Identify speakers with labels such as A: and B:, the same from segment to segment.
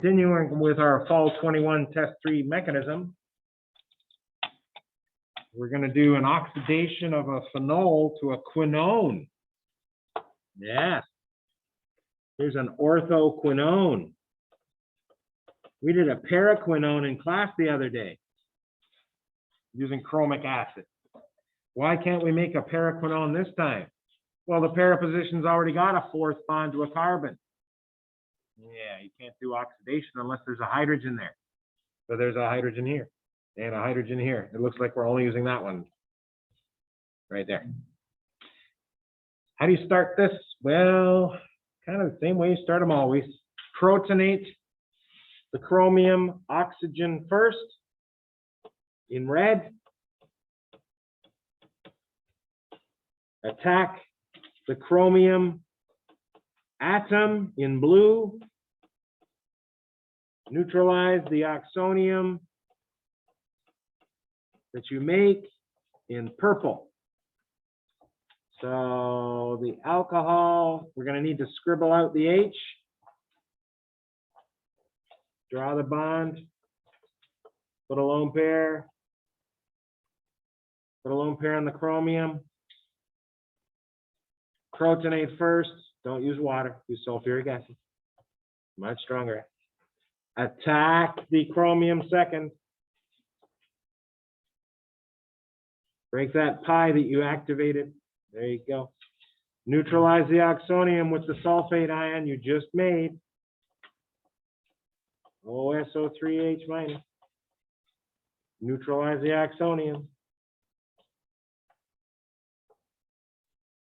A: Continuing with our fall 21 test 3 mechanism, we're going to do an oxidation of a phenol to a quinone. Yes. Here's an orthoquinone. We did a paraquinone in class the other day using chromic acid. Why can't we make a paraquinone this time? Well, the para position's already got a fourth bond to a carbon. Yeah, you can't do oxidation unless there's a hydrogen there. So there's a hydrogen here and a hydrogen here. It looks like we're only using that one right there. How do you start this? Well, kind of the same way you start them always. Protonate the chromium oxygen first in red. Attack the chromium atom in blue. Neutralize the oxonium that you make in purple. So the alcohol, we're going to need to scribble out the H. Draw the bond. Put a lone pair. Put a lone pair on the chromium. Protonate first. Don't use water. Use sulfuric acid. Much stronger. Attack the chromium second. Break that pi that you activated. There you go. Neutralize the oxonium with the sulfate ion you just made. OSO3H minus. Neutralize the oxonium.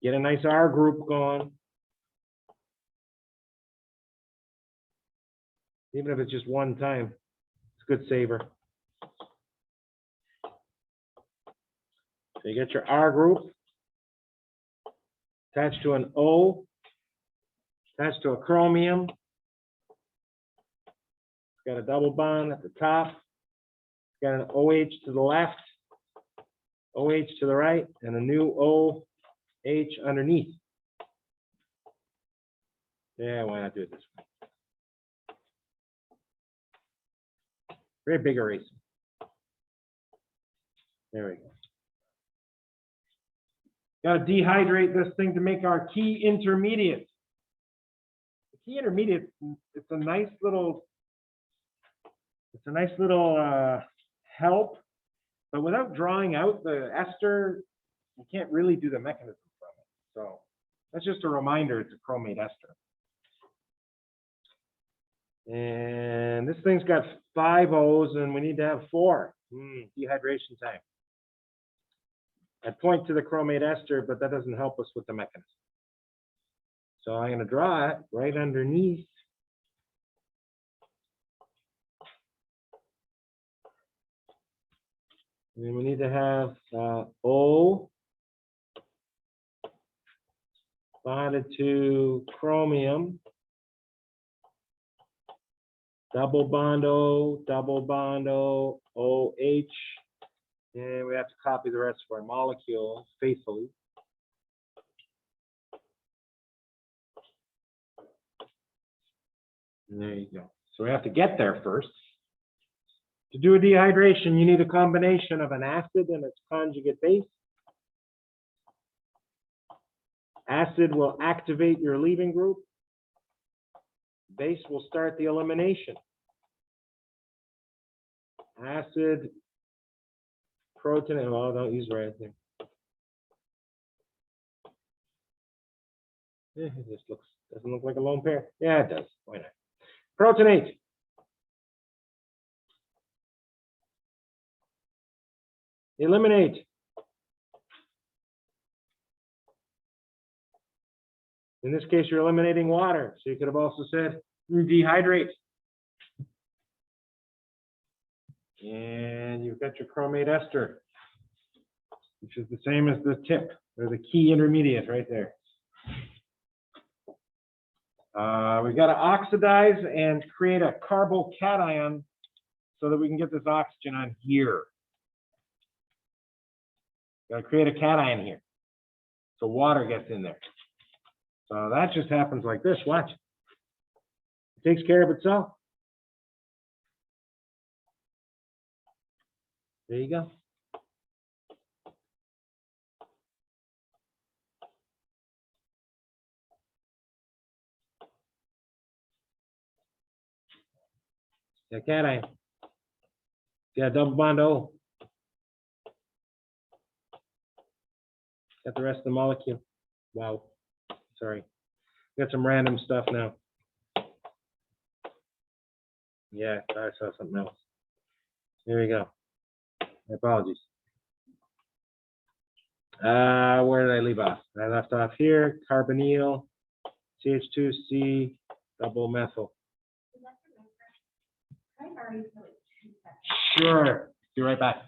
A: Get a nice R group going. Even if it's just one time, it's a good saver. So you get your R group attached to an O, attached to a chromium. It's got a double bond at the top. It's got an OH to the left, OH to the right, and a new OH underneath. Yeah, why not do it this way? Very big eraser. There we go. Got to dehydrate this thing to make our key intermediate. The key intermediate, it's a nice little help, but without drawing out the ester, you can't really do the mechanism from it. So that's just a reminder, it's a chromate ester. And this thing's got 5 O's and we need to have 4. Dehydration time. I'd point to the chromate ester, but that doesn't help us with the mechanism. So I'm going to draw it right underneath. And we need to have O bonded to chromium. Double bond O, OH. And we have to copy the rest of our molecules faithfully. And there you go. So we have to get there first. To do a dehydration, you need a combination of an acid and its conjugate base. Acid will activate your leaving group. Base will start the elimination. Acid, protein, well, don't use right there. Yeah, it just doesn't look like a lone pair. Yeah, it does. Why not? Protonate. Eliminate. In this case, you're eliminating water. So you could have also said dehydrate. And you've got your chromate ester, which is the same as the tip, or the key intermediate right there. We've got to oxidize and create a carbocation so that we can get this oxygen on here. Got to create a cation here, so water gets in there. So that just happens like this. Watch. It takes care of itself. There you go. Yeah, cation. Yeah, double bond O. Got the rest of the molecule. Wow. Sorry. Got some random stuff now. Yeah, I saw something else. Here we go. My apologies. Where did I leave off? I left off here. Carbonyl, CH2C, double methyl. Sure. Be right back.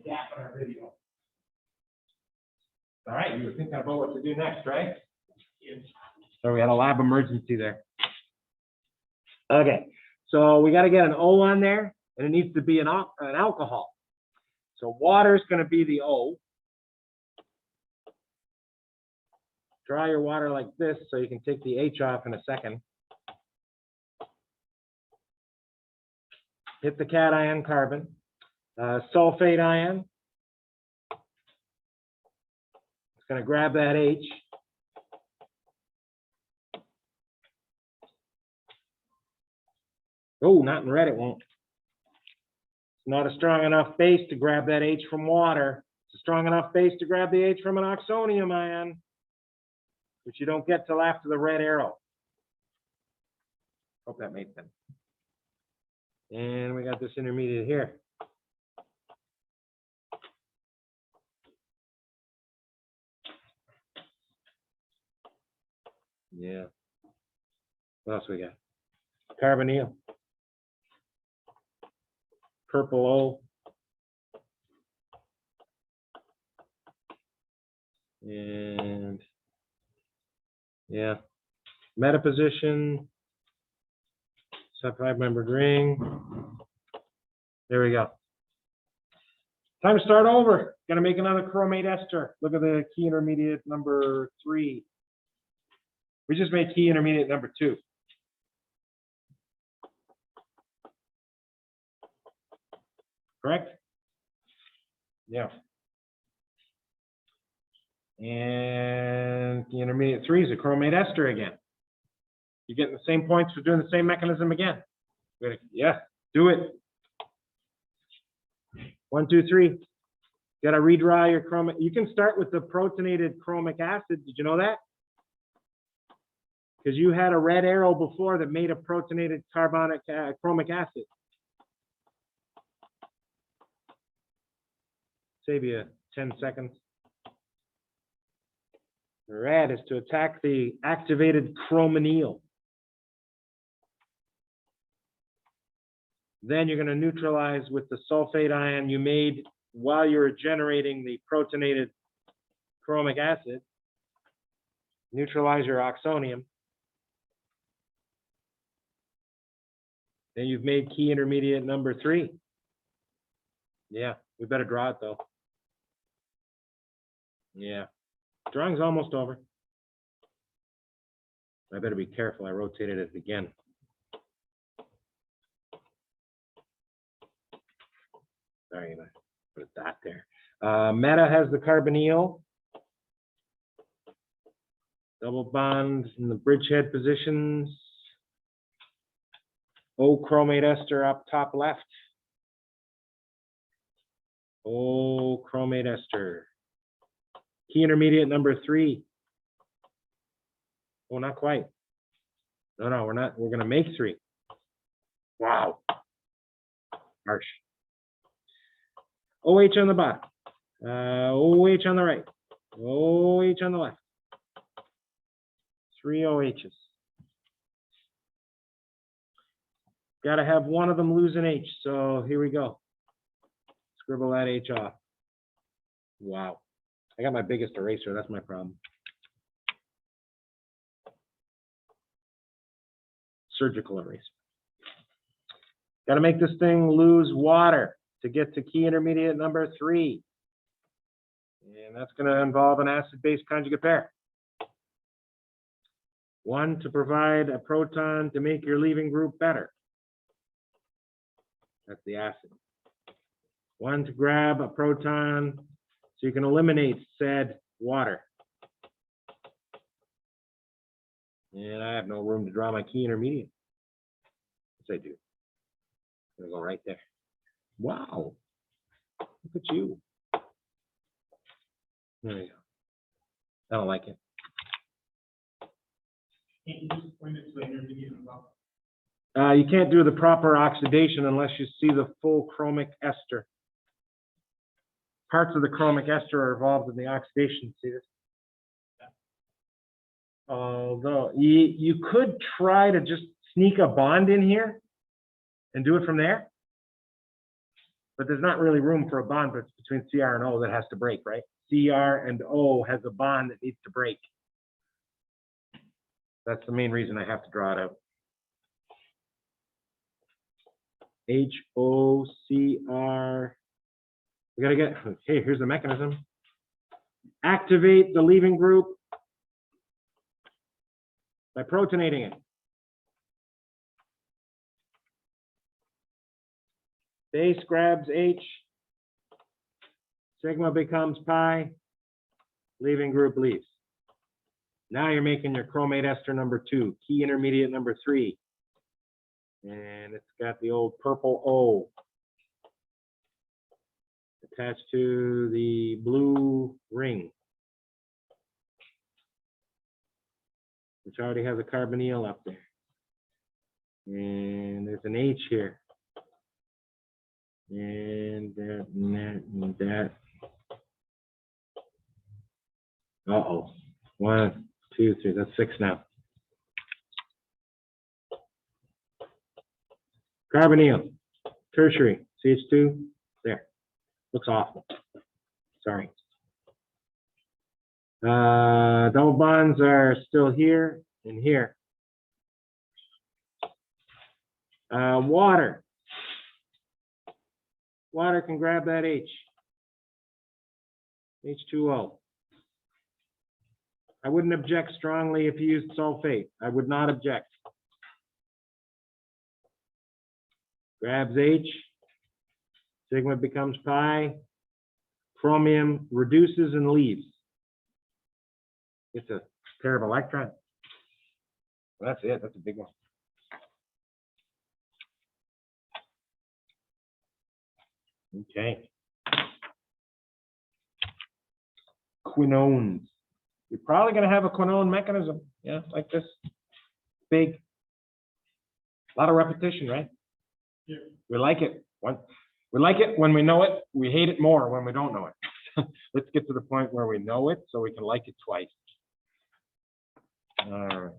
A: Gap in our video. All right, you were thinking about what to do next, right? So we had a lab emergency there. Okay, so we got to get an O on there, and it needs to be an alcohol. So water is going to be the O. Dry your water like this so you can take the H off in a second. Hit the cation carbon. Sulfate ion. It's going to grab that H. Oh, not in red, it won't. It's not a strong enough base to grab that H from water. It's a strong enough base to grab the H from an oxonium ion, which you don't get till after the red arrow. Hope that made sense. And we got this intermediate here. Yeah. What else we got? Carbonyl. Purple O. And yeah. Meta position. Sub 5-membered ring. There we go. Time to start over. Gonna make another chromate ester. Look at the key intermediate number 3. We just made key intermediate number 2. Correct? Yeah. And the intermediate 3 is a chromate ester again. You're getting the same points for doing the same mechanism again. Yeah, do it. 1, 2, 3. Got to redraw your chromic. You can start with the protonated chromic acid. Did you know that? Because you had a red arrow before that made a protonated carbonic chromic acid. Save you 10 seconds. The red is to attack the activated chromonyl. Then you're going to neutralize with the sulfate ion you made while you were generating the protonated chromic acid. Neutralize your oxonium. Then you've made key intermediate number 3. Yeah, we better draw it though. Yeah, drawing's almost over. I better be careful, I rotated it again. Sorry, I'm gonna put a dot there. Meta has the carbonyl. Double bond in the bridgehead positions. O chromate ester up top left. O chromate ester. Key intermediate number 3. Oh, not quite. No, we're not. We're going to make 3. Wow. Harsh. OH on the bottom. OH on the right. OH on the left. 3 OHs. Got to have one of them lose an H. So here we go. Scribble that H off. Wow. I got my biggest eraser. That's my problem. Surgical eraser. Got to make this thing lose water to get to key intermediate number 3. And that's going to involve an acid-base conjugate pair. 1 to provide a proton to make your leaving group better. That's the acid. 1 to grab a proton so you can eliminate said water. And I have no room to draw my key intermediate. Yes, I do. I'm gonna go right there. Wow. Look at you. There you go. I don't like it.
B: Can't you just point it to the intermediate above?
A: You can't do the proper oxidation unless you see the full chromic ester. Parts of the chromic ester are involved in the oxidation. See this? Although you could try to just sneak a bond in here and do it from there, but there's not really room for a bond between CR and O that has to break, right? CR and O has a bond that needs to break. That's the main reason I have to draw it out. HOCR. We gotta get, okay, here's the mechanism. Activate the leaving group by protonating it. Base grabs H, sigma becomes pi, leaving group leaves. Now you're making your chromate ester number 2, key intermediate number 3. And it's got the old purple O attached to the blue ring, which already has a carbonyl up there. And there's an H here. And that, and that, and that. Uh-oh. 1, 2, 3. That's 6 now. Carbonyl, tertiary, CH2, there. Looks awful. Sorry. Double bonds are still here and here. Water. Water can grab that H. H2O. I wouldn't object strongly if you used sulfate. I would not object. Grabs H, sigma becomes pi, chromium reduces and leaves. It's a pair of electrons. Well, that's it, that's a big one. Okay. Quinones. You're probably going to have a quinone mechanism, yeah, like this. Big. A lot of repetition, right?
B: Yeah.
A: We like it. We like it when we know it. We hate it more when we don't know it. Let's get to the point where we know it so we can like it twice. All right.